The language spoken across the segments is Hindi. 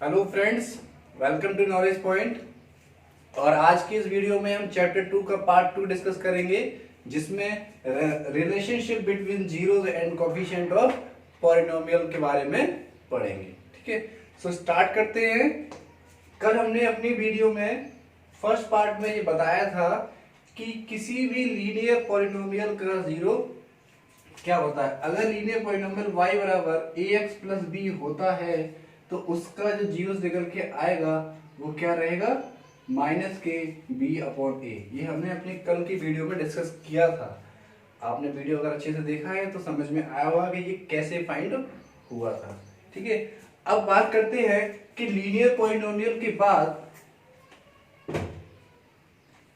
Hello friends, welcome to knowledge point. और आज की इस वीडियो में हम चैप्टर 2 का पार्ट 2 डिस्कस करेंगे, जिसमें relationship between zeros and coefficient of polynomial के बारे में पढ़ेंगे। ठीक है, सो स्टार्ट करते हैं। कल हमने अपनी वीडियो में फर्स्ट पार्ट में ये बताया था कि किसी भी लीनियर पॉलिनोमियल का जीरो क्या होता है। अगर लीनियर पॉलिनोमियल y बराबर ax प्लस बी होता है तो उसका जो जीरो निकल के आएगा वो क्या रहेगा, माइनस के बी अपॉन ए। ये हमने अपनी कल की वीडियो में डिस्कस किया था। आपने वीडियो अगर अच्छे से देखा है तो समझ में आया होगा कि ये कैसे फाइंड हुआ था। ठीक है, अब बात करते हैं कि लीनियर पॉलिनोमियल के बाद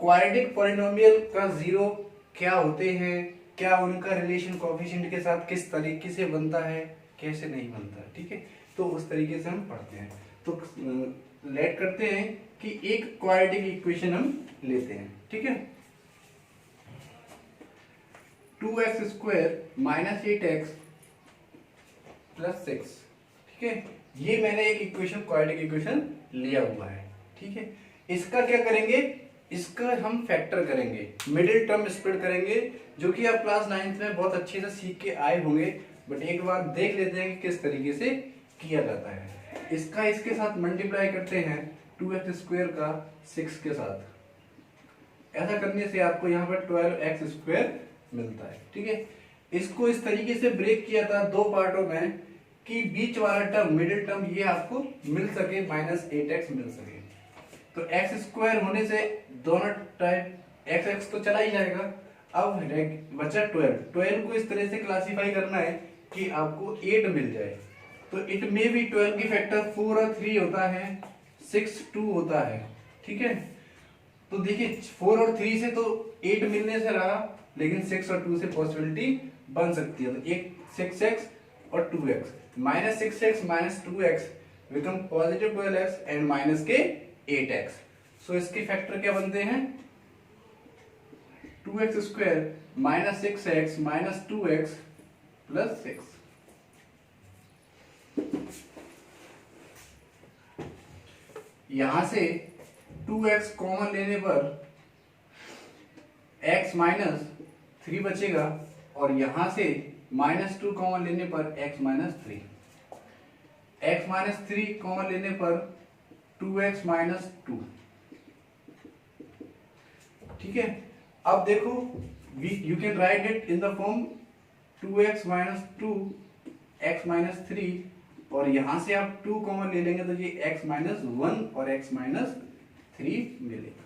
क्वाड्रेटिक पॉलिनोमियल का जीरो क्या होते हैं, क्या उनका रिलेशन कोएफिशिएंट के साथ किस तरीके से बनता है, कैसे नहीं बनता है। ठीक है, तो उस तरीके से हम पढ़ते हैं। तो लेट करते हैं कि एक क्वाड्रेटिक इक्वेशन हम लेते हैं। ठीक है, 2x² माइनस 8x प्लस 6। ठीक है, ये मैंने एक इक्वेशन क्वाड्रेटिक इक्वेशन लिया हुआ है। ठीक है, इसका क्या करेंगे, इसका हम फैक्टर करेंगे, मिडिल टर्म स्प्लिट करेंगे, जो कि आप क्लास 9th में बहुत अच्छे से सीख के आए होंगे। बट एक बार देख लेते हैं कि किस तरीके से किया जाता है। इसका इसके साथ मल्टीप्लाई करते हैं 2x² का 6 के साथ। ऐसा करने से आपको यहाँ पर 12x² मिलता है। ठीक है, इसको इस तरीके से ब्रेक किया था दो पार्टों में कि बीच वाला टर्म, मिडिल टर्म, ये आपको मिल सके, -8x मिल सके। तो x² होने से दोनों टाइप x तो चला ही जाएगा। अब बचा 12 को इस तरह से क्लासिफाई करना है कि आपको 8 मिल जाए। तो इट में भी 12 की फैक्टर 4 और 3 होता है, 6 2 होता है। ठीक है, तो देखिए 4 और 3 से तो 8 मिलने से रहा, लेकिन 6 और 2 से पॉसिबिलिटी बन सकती है। तो एक 6x और 2x, -6x minus 2x become positive 12x and minus के 8x। सो इसके फैक्टर क्या बनते हैं, 2x² minus 6x minus 2x plus 6। यहां से 2x कॉमन लेने पर x माइनस 3 बचेगा, और यहां से -2 कॉमन लेने पर x minus 3, x minus 3 common लेने पर 2x माइनस 2। ठीक है, अब देखो you can write it in the form 2x minus 2 x minus 3, और यहां से आप 2 कॉमन ले लेंगे तो ये x माइनस 1 और x माइनस 3 मिलेगा।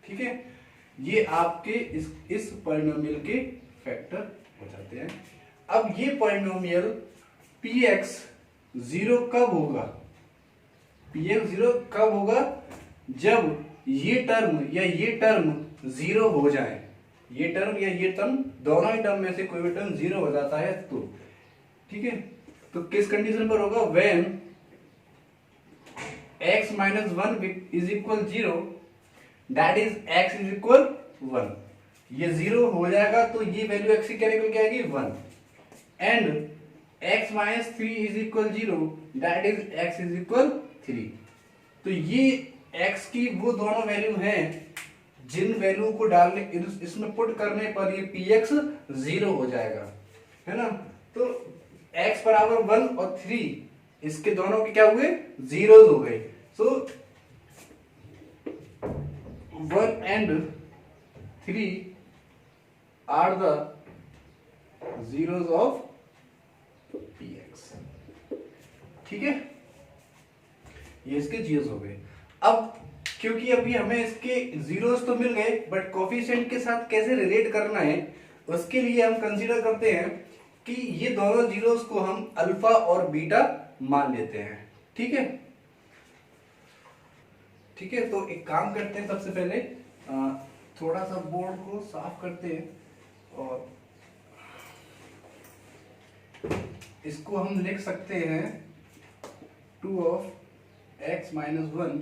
ठीक है, ये आपके इस पॉलिनोमियल के फैक्टर हो जाते हैं। अब ये पॉलिनोमियल px 0 कब होगा, px 0 कब होगा, जब ये टर्म या ये टर्म 0 हो जाए। ये टर्म या ये टर्म, दोनों ही टर्म में से कोई भी टर्म 0 हो जाता है तो। ठीक है, तो किस कंडीशन पर होगा, when x minus 1 is equal 0, that is x is equal 1। ये 0 हो जाएगा तो ये वैल्यू x की क्या निकल के आएगी, 1। And x minus 3 is equal 0, that is x is equal 3। तो ये x की वो दोनों वैल्यू हैं जिन वैल्यू को डालने, इसमें पुट करने पर ये px 0 हो जाएगा, है ना। तो x बराबर 1 और 3, इसके दोनों के क्या हुए, जीरोस हो गए। So 1 and 3 are the zeros of px। ठीक है, ये इसके जीरोस हो गए। अब क्योंकि अभी हमें इसके जीरोस तो मिल गए, बट कोफिशिएंट के साथ कैसे रिलेट करना है, उसके लिए हम कंसीडर करते हैं कि ये दोनों जीरोस को हम अल्फा और बीटा मान लेते हैं। ठीक है, ठीक है, तो एक काम करते हैं, सबसे पहले थोड़ा सा बोर्ड को साफ करते हैं, और इसको हम लिख सकते हैं 2 ऑफ x माइनस 1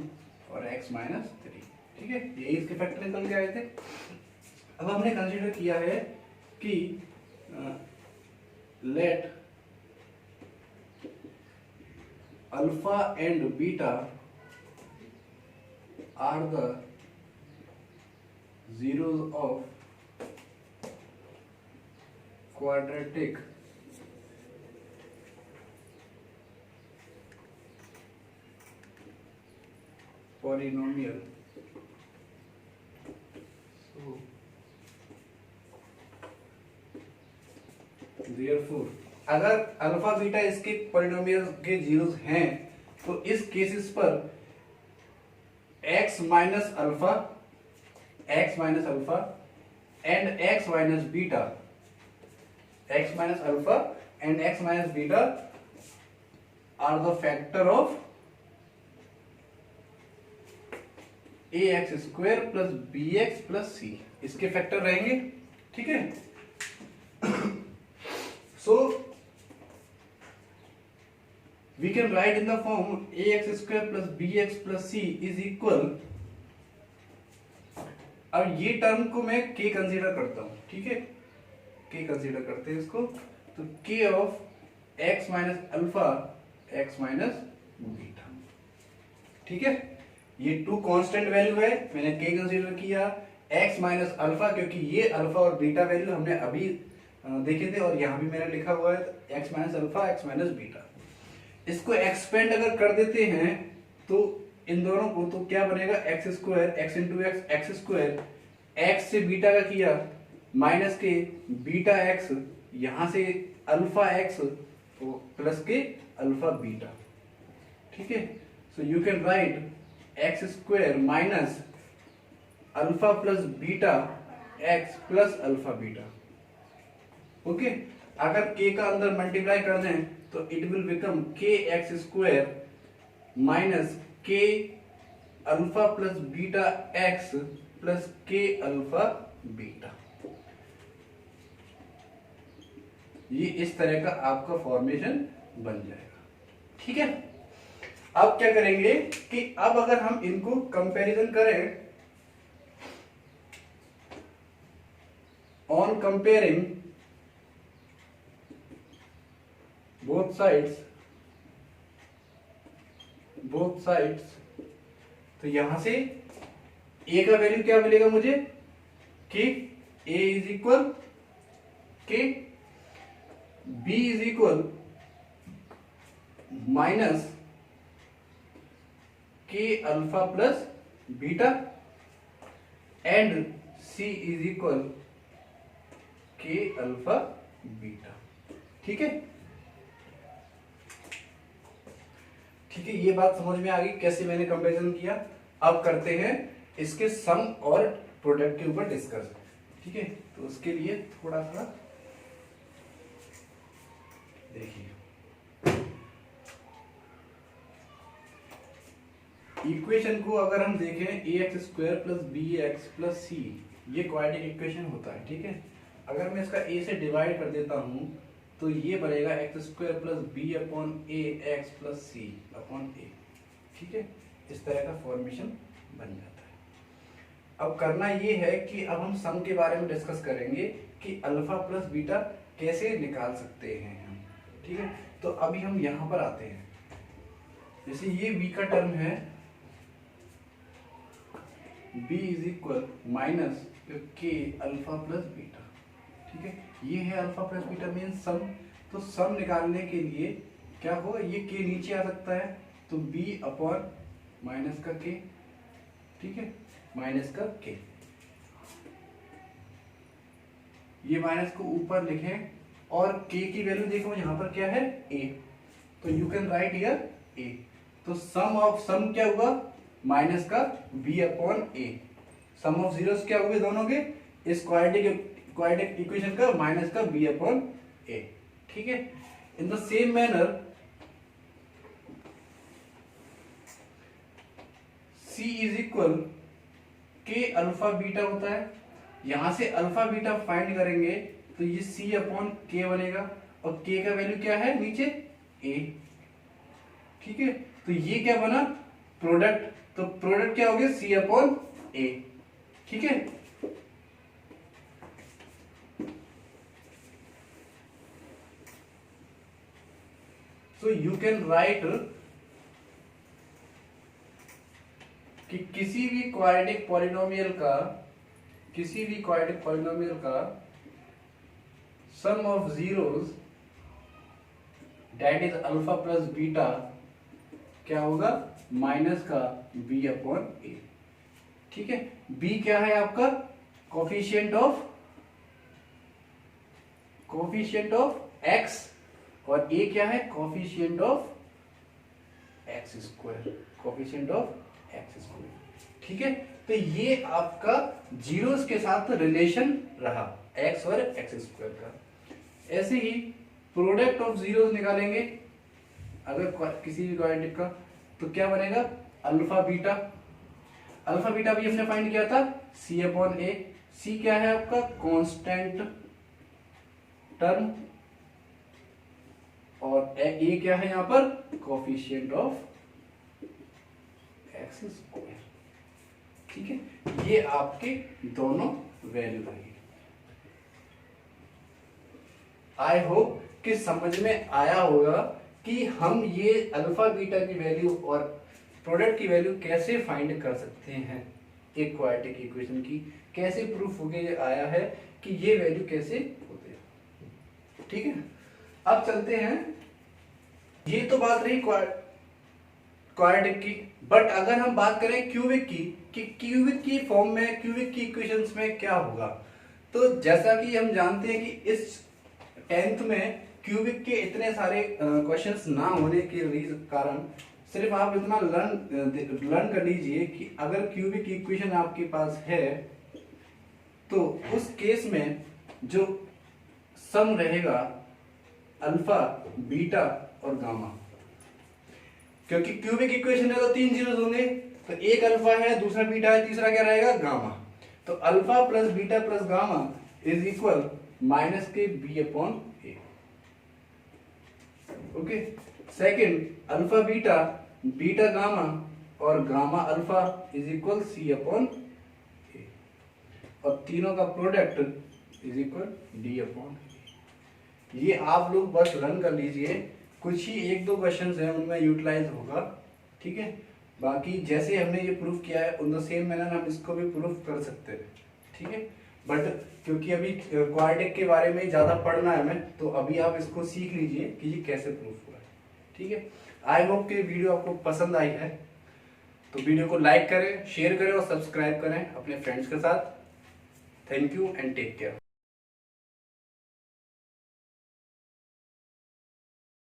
और x माइनस 3। ठीक है, ये इसके फैक्टर निकल के आए थे। अब हमने कंसीडर किया है कि let alpha and beta are the zeros of quadratic polynomial. So therefore अगर अल्फा बीटा इसके पॉलिनोमियल के जीरोस हैं तो इस केसेस पर x minus alpha and x minus beta are the factor of ax square plus bx plus c, इसके फैक्टर रहेंगे। ठीक है, so we can write in the form ax square plus bx plus c is equal, अब ये टर्म को मैं k कंसीडर करता हूं। ठीक है, k कंसीडर करते हैं इसको, तो k of x minus alpha x minus beta. ठीक है, ये टू कांस्टेंट वैल्यू है, मैंने k कंसीडर किया, x माइनस अल्फा क्योंकि ये अल्फा और बीटा वैल्यू हमने अभी देखे थे और यहां भी मैंने लिखा हुआ है x minus alpha x minus beta. इसको एक्सपेंड अगर कर देते हैं तो इन दोनों को, तो क्या बनेगा x square x into x square, x से बीटा का किया माइनस के बीटा x, यहां से अल्फा x तो प्लस के अल्फा बीटा। ठीक है, so you can write x square minus alpha plus beta x plus alpha beta. Okay, अगर k का अंदर मल्टीप्लाई कर दें तो it will become k x square minus k alpha plus beta x plus k alpha beta. ये इस तरह का आपका फॉर्मेशन बन जाएगा। ठीक है, अब क्या करेंगे कि अब अगर हम इनको कंपैरिजन करें, ऑन कंपेयरिंग बोथ साइड्स, तो यहां से a का वैल्यू क्या मिलेगा मुझे कि a इज इक्वल के, b इज इक्वल माइनस के alpha plus beta and c is equal के अल्फा बीटा। ठीक है, ठीक है, ये बात समझ में आ गई कैसे मैंने कंपैरिजन किया। अब करते हैं इसके सम और प्रोडक्ट के ऊपर डिस्कस। ठीक है, तो उसके लिए थोड़ा सा देखिए, इक्वेशन को अगर हम देखें ax square plus bx plus c, ये क्वाड्रेटिक इक्वेशन होता है। ठीक है, अगर मैं इसका a से डिवाइड कर देता हूं तो ये बनेगा X square plus B upon A X plus C upon A. ठीक है, इस तरह का फॉर्मेशन बन जाता है। अब करना ये है कि अब हम सम के बारे में डिस्कस करेंगे कि अल्फा प्लस बीटा कैसे निकाल सकते हैं हम। ठीक है, तो अभी हम यहां पर आते हैं, जैसे ये b का टर्म है, b इज इक्वल माइनस के अल्फा प्लस बीटा। ठीक है, ये है अल्फा प्लस बीटा मीन सम, तो सम निकालने के लिए क्या होगा, ये k नीचे आ सकता है तो b अपॉन माइनस का k। ठीक है, माइनस का k, ये माइनस को ऊपर लिखें और k की वैल्यू देखो यहाँ पर क्या है a, तो you can write here a, तो सम ऑफ सम क्या हुआ माइनस का b upon a, sum of zeros क्या हुए दोनों के, इस क्वाड्रेटिक इक्वेशन का माइनस का b अपॉन a। ठीक है, in the same manner c is equal के अल्फा बीटा होता है, यहां से अल्फा बीटा फाइंड करेंगे तो ये c अपॉन के बनेगा और k का वैल्यू क्या है नीचे a। ठीक है, तो ये क्या बना प्रोडक्ट, तो प्रोडक्ट क्या हो गया c अपॉन a। ठीक है, so you can write कि किसी भी क्वाड्रेटिक पॉलिनोमियल का sum of zeros that is alpha plus beta क्या होगा, माइनस का b अपॉन ए। ठीक है, b क्या है आपका, कोफिशिएंट ऑफ x, और a क्या है, कोफिशिएंट ऑफ x स्क्वायर। ठीक है, तो ये आपका जीरोस के साथ रिलेशन रहा x और x स्क्वायर का। ऐसे ही प्रोडक्ट ऑफ जीरोस निकालेंगे अगर किसी भी क्वाड्रेटिक का, तो क्या बनेगा, अल्फा बीटा भी हमने फाइंड किया था c अपॉन ए। c क्या है आपका, कांस्टेंट टर्म, और ए क्या है यहां पर, कोफिशिएंट ऑफ एक्स स्क्वायर। ठीक है, ये आपके दोनों वैल्यू रहेगी। आई होप कि समझ में आया होगा कि हम ये अल्फा बीटा की वैल्यू और प्रोडक्ट की वैल्यू कैसे फाइंड कर सकते हैं, एक क्वाड्रेटिक इक्वेशन की कैसे प्रूफ होके ये आया है कि ये वैल्यू कैसे होते हैं। ठीक है, अब चलते हैं, ये तो बात रही क्वाड्रेटिक की, बट अगर हम बात करें क्यूबिक की, कि क्यूबिक की फॉर्म में, क्यूबिक की इक्वेशंस में क्या होगा, तो जैसा कि हम जानते हैं कि इस 10th में क्यूबिक के इतने सारे क्वेश्चंस ना होने के कारण सिर्फ आप इतना लर्न कर लीजिए कि अगर क्यूबिक इक्वेशन आपके पास है तो उस केस में जो सम रहेगा अल्फा, बीटा और गामा, क्योंकि क्यूबिक इक्वेशन है तो 3 जीरोस होंगे, तो एक अल्फा है, दूसरा बीटा है, तीसरा क्या रहेगा, गामा। तो alpha plus beta plus gamma is equal minus के B upon A. Okay, second alpha beta, beta gamma और gamma alpha is equal C upon A, और तीनों का product is equal D upon A. ये आप लोग बस रन कर लीजिए, कुछ ही 1-2 क्वेश्चंस हैं उनमें यूटिलाइज होगा। ठीक है, बाकी जैसे हमने ये प्रूफ किया है उन द सेम मैनर हम इसको भी प्रूफ कर सकते हैं। ठीक है, बट क्योंकि अभी क्वाड्रेटिक के बारे में ज्यादा पढ़ना है हमें, तो अभी आप इसको सीख लीजिए कि ये कैसे प्रूफ हुआ है। ठीक है, आई होप कि वीडियो आपको पसंद आई है, तो वीडियो को लाइक करें, शेयर करें और सब्सक्राइब करें अपने फ्रेंड्स के साथ। Thank you and take care.